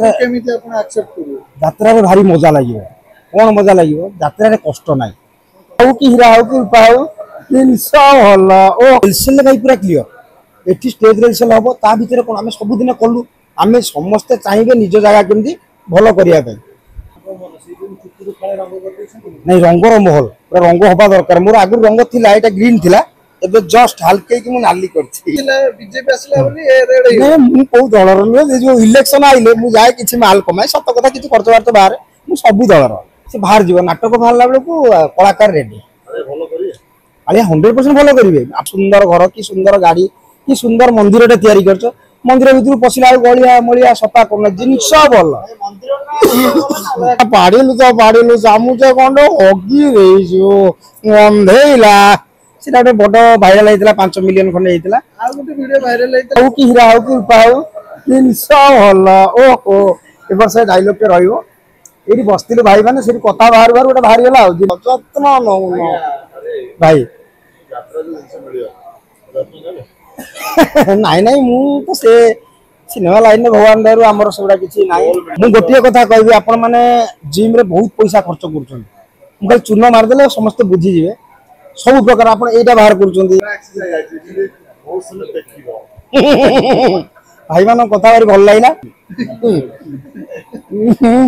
केमिति आपण एक्सेप्ट करू यात्रा रे भारी मजा लागियो कोन मजा लागियो यात्रा रे कष्ट नाही हो कि हीरा हो कि रूपा हो जिनसा होला ओ रिहर्सल भाई पूरा क्लियर एठी स्टेज रिहर्सल हबो ता भीतर कोन हमें सब दिन कलु हमें समस्त चाहिबे निज जगह केमती भलो करिया पे नहीं रंगर महल पूरा रंग हबा दरकार मोर आगु रंग थिला एटा ग्रीन थिला एबे जस्ट हल्के कि मु नाली करछि बीजेपी असला बोली ए रेड नहीं मु को दलर न जो इलेक्शन आइले मु जाय किछि माल कमाय सत कथा किछि खर्च बार तो बाहर मु सब दलर से बाहर जीव नाटक बाहरला बेले को कलाकार रेडी अरे भलो करिए अरे 100% भलो करिवे सुंदर घर की सुंदर गाड़ी की सुंदर मंदिरटा तयारी करछ मंदिर भीतर पसिला गलिया मलिया सफा करन जिनिस भल पाड़िलु सामुच कंड हगी रेइजो गंधेला सेटा गोटे बड़ भाइराल होइतला 5 मिलियन खंडे होइतला आ गोटे वीडियो वायरल होइतला हो कि हीरा हो कि रूपा हो जिनिस भल ओहो एबर से डायलॉग के रहइबो एडी बस्तिलु भाई माने सेठी कथा बाहर बाहर गोटे भारी गेला जत्न न भाई यात्रा जो जिंस मिलियो नाई नाई मु तो से सिनेमा लाइन में भगवान दयारु हमर सबडा किछि नाई मु गोटिए कथा कहबी आपण माने जिम रे बहुत पैसा खर्च करछन मु खाली चूर्ण मार देले समस्त बुझी जिवे सब प्रकार आपण एटा बाहर करछन एक्सरसाइज आछि बहुत सुंदर देखिबो भाई मानो कथा भारी भल लागिला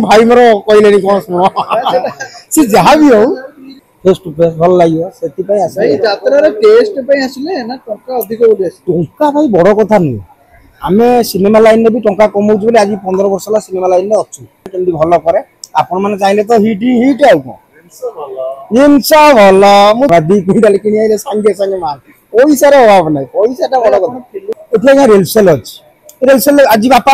भाई मोर कहलेनी कोन सुनो से जहां भी हो फेस टू फेस भल लागियो सेति पय आसे भाई यात्रा रे टेस्ट पय आसले ना टंका अधिक बोली आसी टंका भाई बड़ कथा नहीं आमे सिनेमा लाइन में भी टंका कमाउछु बोली आज 15 वर्ष ला सिनेमा लाइन में अछु केमदी भलो करे आपण माने चाहिले तो हिट हिट आउ को जिनसा भलो मु दी कुइडाल किनि आइले संगे संगे मार पैसा रे अभाव नहीं पैसाटा बड़ कथा एथे रिहर्सल अछि रिहर्सल आज बापा